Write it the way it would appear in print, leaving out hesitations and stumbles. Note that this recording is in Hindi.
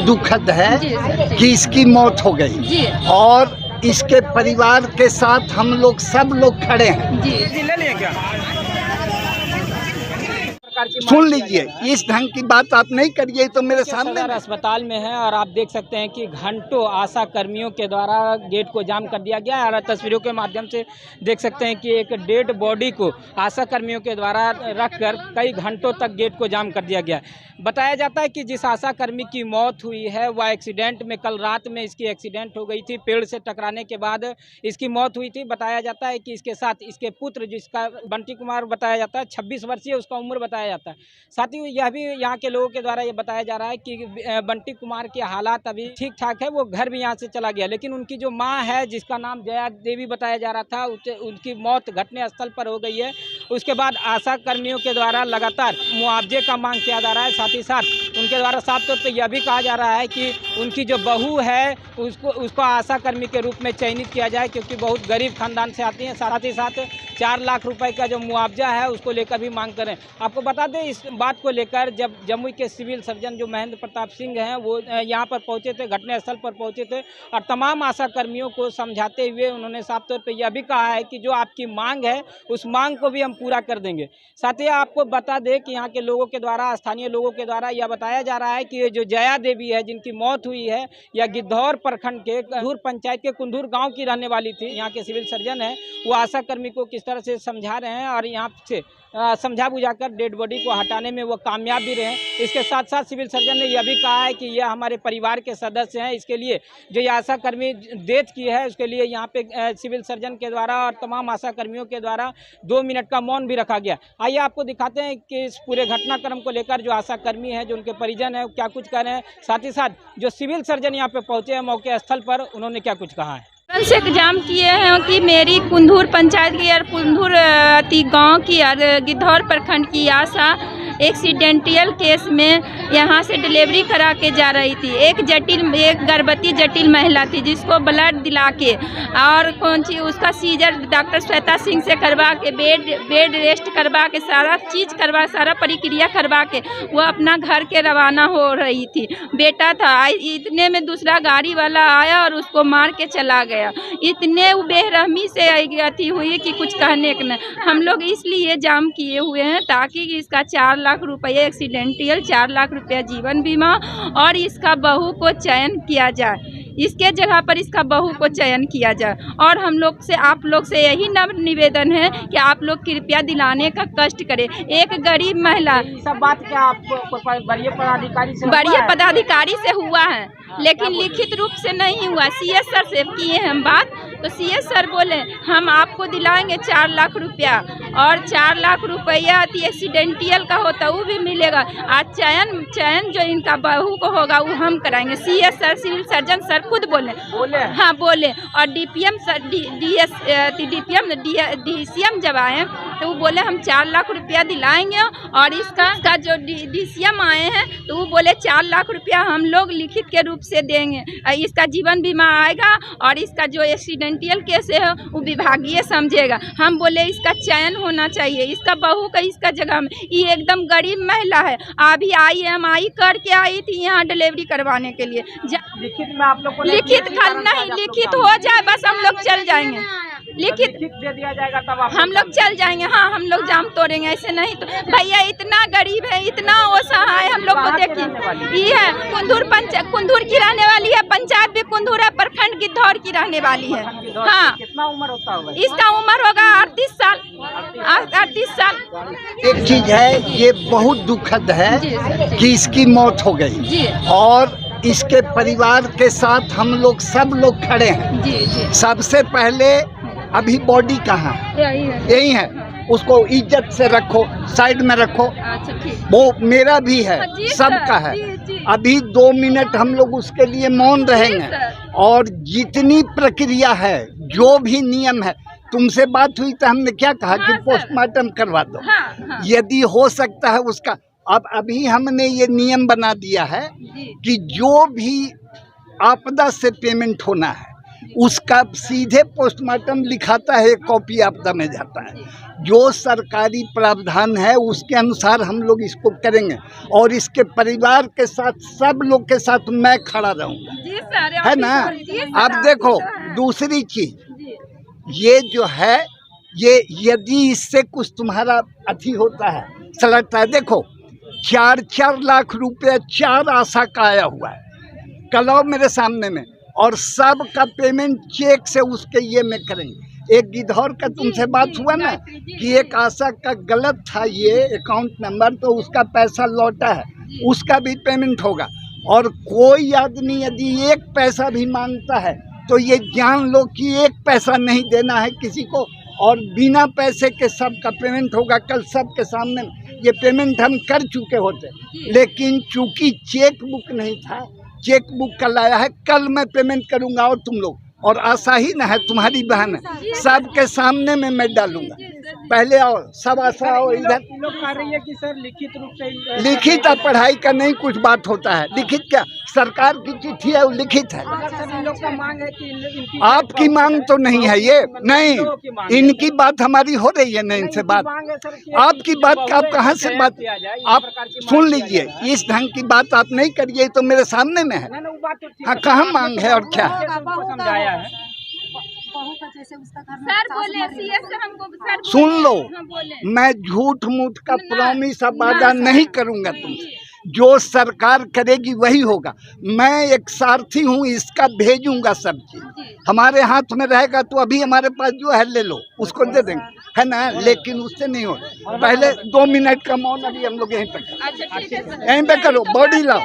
दुखद है कि इसकी मौत हो गई और इसके परिवार के साथ हम लोग सब लोग खड़े हैं। सुन लीजिए, इस ढंग की बात आप नहीं करिए तो मेरे सामने अस्पताल में है और आप देख सकते हैं कि घंटों आशा कर्मियों के द्वारा गेट को जाम कर दिया गया है। और तस्वीरों के माध्यम से देख सकते हैं कि एक डेड बॉडी को आशा कर्मियों के द्वारा रखकर कई घंटों तक गेट को जाम कर दिया गया है। बताया जाता है कि जिस आशा कर्मी की मौत हुई है वह एक्सीडेंट में, कल रात में इसकी एक्सीडेंट हो गई थी, पेड़ से टकराने के बाद इसकी मौत हुई थी। बताया जाता है कि इसके साथ इसके पुत्र, जिसका बंटी कुमार बताया जाता है, 26 वर्षीय उसका उम्र बताया जाता है। साथ ही यह भी यहाँ के लोगों के द्वारा ये बताया जा रहा है कि बंटी कुमार के हालात अभी ठीक ठाक है, वो घर भी यहाँ से चला गया। लेकिन उनकी जो माँ है, जिसका नाम जया देवी बताया जा रहा था, उनकी मौत घटना स्थल पर हो गई है। उसके बाद आशा कर्मियों के द्वारा लगातार मुआवजे का मांग किया जा रहा है। साथ ही साथ उनके द्वारा साफ तौर पर यह भी कहा जा रहा है कि उनकी जो बहू है उसको आशा कर्मी के रूप में चयनित किया जाए, क्योंकि बहुत गरीब खानदान से आती हैं। साथ ही साथ 4 लाख रुपए का जो मुआवजा है उसको लेकर भी मांग करें। आपको बता दें, इस बात को लेकर जब जमुई के सिविल सर्जन जो महेंद्र प्रताप सिंह हैं वो यहाँ पर पहुँचे थे, घटनास्थल पर पहुँचे थे और तमाम आशा कर्मियों को समझाते हुए उन्होंने साफ तौर पर यह भी कहा है कि जो आपकी मांग है उस मांग को भी हम पूरा कर देंगे। साथ ही आपको बता दें कि यहाँ के लोगों के द्वारा, स्थानीय लोगों के द्वारा यह बताया जा रहा है कि ये जो जया देवी है जिनकी मौत हुई है, यह गिद्धौर प्रखंड के कुंदूर पंचायत के कुंदूर गाँव की रहने वाली थी। यहाँ के सिविल सर्जन है वो आशा कर्मी को किस तरह से समझा रहे हैं और यहाँ से समझा बुझाकर डेड बॉडी को हटाने में वो कामयाब भी रहे। इसके साथ साथ सिविल सर्जन ने यह भी कहा है कि यह हमारे परिवार के सदस्य हैं। इसके लिए जो ये आशा कर्मी डेथ की है उसके लिए यहाँ पे सिविल सर्जन के द्वारा और तमाम आशा कर्मियों के द्वारा 2 मिनट का मौन भी रखा गया। आइए आपको दिखाते हैं कि इस पूरे घटनाक्रम को लेकर जो आशा कर्मी है, जो उनके परिजन है, क्या कुछ कह रहे हैं। साथ ही साथ जो सिविल सर्जन यहाँ पे पहुँचे हैं मौके स्थल पर, उन्होंने क्या कुछ कहा है। से एग्जाम किए हैं कि मेरी कुंदूर पंचायत की और कुंदूर गांव की और गिद्धौर प्रखंड की आशा एक्सीडेंटल केस में यहाँ से डिलीवरी करा के जा रही थी। एक गर्भवती जटिल महिला थी जिसको ब्लड दिला के और कौन सी उसका सीजर डॉक्टर श्वेता सिंह से करवा के बेड रेस्ट करवा के सारा प्रक्रिया करवा के वो अपना घर के रवाना हो रही थी। बेटा था, इतने में दूसरा गाड़ी वाला आया और उसको मार के चला गया। इतने बेरहमी से अति हुई कि कुछ कहने के नहीं। हम लोग इसलिए जाम किए हुए हैं ताकि इसका 4 लाख रुपये एक्सीडेंटल, 4 लाख रुपया जीवन बीमा और इसका बहू को चयन किया जाए। इसके जगह पर इसका बहू को चयन किया जाए। और हम लोग से, आप लोग से यही निवेदन है कि आप लोग कृपया दिलाने का कष्ट करें। एक गरीब महिला, सब बात क्या आपको वरीय पदाधिकारी से हुआ है, लेकिन लिखित रूप से नहीं हुआ। सीएस सर से किए हम बात, तो सीएस सर बोले हम आपको दिलाएंगे 4 लाख रुपया और 4 लाख रुपया एक्सीडेंटल का होता वो भी मिलेगा। आज चयन जो इनका बहू को होगा वो हम कराएंगे। CS sir, civil surgeon sir खुद बोले। हाँ बोले। और डीपीएम सर, डीसीएम जब आए तो वो बोले हम 4 लाख रुपया दिलाएंगे। और इसका जो डीसीएम आए हैं तो वो बोले 4 लाख रुपया हम लोग लिखित के रूप से देंगे। इसका जीवन बीमा आएगा और इसका जो एक्सीडेंटल केस है वो विभागीय समझेगा। हम बोले इसका चयन होना चाहिए, इसका बहू का इसका जगह में। ये एकदम गरीब महिला है, अभी IMI करके आई थी यहाँ डिलीवरी करवाने के लिए। लिखित में आप लोग को लिखित नहीं, लिखित हो जाए बस हम लोग चल जाएंगे। लिखित दे दिया जाएगा तब हम लोग चल जाएंगे। हाँ, हम लोग जाम तोड़ेंगे, ऐसे नहीं तो भैया इतना गरीब है, इतना असहाय हम लोग को। देखिए ये है कुंदूर की रहने वाली है, पंचायत भी कुंदूर है, प्रखंड गिद्धौर की रहने वाली है। हाँ, कितना उम्र होता होगा इसका? उम्र होगा 38 साल। एक चीज है, ये बहुत दुखद है कि इसकी मौत हो गई और इसके परिवार के साथ हम लोग सब लोग खड़े हैं। सबसे पहले अभी बॉडी कहाँ है? यही है, उसको इज्जत से रखो, साइड में रखो। वो मेरा भी है, सबका है। अभी 2 मिनट हम लोग उसके लिए मौन रहेंगे और जितनी प्रक्रिया है, जो भी नियम है, तुमसे बात हुई तो हमने क्या कहा कि पोस्टमार्टम करवा दो। यदि हो सकता है उसका, अब अभी हमने ये नियम बना दिया है कि जो भी आपदा से पेमेंट होना है उसका सीधे पोस्टमार्टम लिखाता है, कॉपी आपदा में जाता है। जो सरकारी प्रावधान है उसके अनुसार हम लोग इसको करेंगे और इसके परिवार के साथ, सब लोग के साथ मैं खड़ा रहूँगा, है ना। अब देखो दूसरी चीज, ये जो है ये यदि इससे कुछ तुम्हारा अति होता है, सलटता है, देखो 4-4 लाख रुपया 4 आशा का आया हुआ है कल मेरे सामने में, और सब का पेमेंट चेक से उसके ये में करेंगे। एक गिद्धौर का तुमसे बात हुआ ना कि एक आशा का गलत था ये अकाउंट नंबर, तो उसका पैसा लौटा है, उसका भी पेमेंट होगा। और कोई आदमी यदि 1 पैसा भी मांगता है तो ये जान लो कि 1 पैसा नहीं देना है किसी को, और बिना पैसे के सबका पेमेंट होगा। कल सबके सामने ये पेमेंट हम कर चुके होते, लेकिन चूंकि चेक बुक नहीं था, चेक बुक कल आया है, कल मैं पेमेंट करूंगा। और तुम लोग, और आशा ही ना है, तुम्हारी बहन है, सबके सामने में मैं डालूंगा। पहले आओ, सब आशा आओ इधर। लोग कह रही है कि सर लिखित रूप से, लिखित पढ़ाई का नहीं कुछ बात होता है, लिखित क्या, सरकार की चिट्ठी है वो लिखित है। लोग का मांग है कि इनकी, आपकी मांग तो नहीं है ये, नहीं इनकी बात हमारी हो रही है, नहीं इनसे बात, आपकी बात का आप कहाँ से बात, आप सुन लीजिए, इस ढंग की बात आप नहीं करिए, तो मेरे सामने में है। हाँ, कहाँ मांग है और क्या है, समझाया है। सर बोले सीएस से हमको, सर सुन लो, बोले मैं झूठ मूठ का प्रॉमिस अब वादा नहीं करूंगा तुमसे, जो सरकार करेगी वही होगा। मैं एक सारथी हूँ, इसका भेजूंगा सब चीज, हमारे हाथ में रहेगा तो अभी हमारे पास जो है ले लो, उसको दे देंगे, है ना, लेकिन उससे नहीं हो। पहले 2 मिनट का मौन अभी हम लोग यहीं पे, अच्छा ठीक है सर, यहीं पे करो, बॉडी लाओ।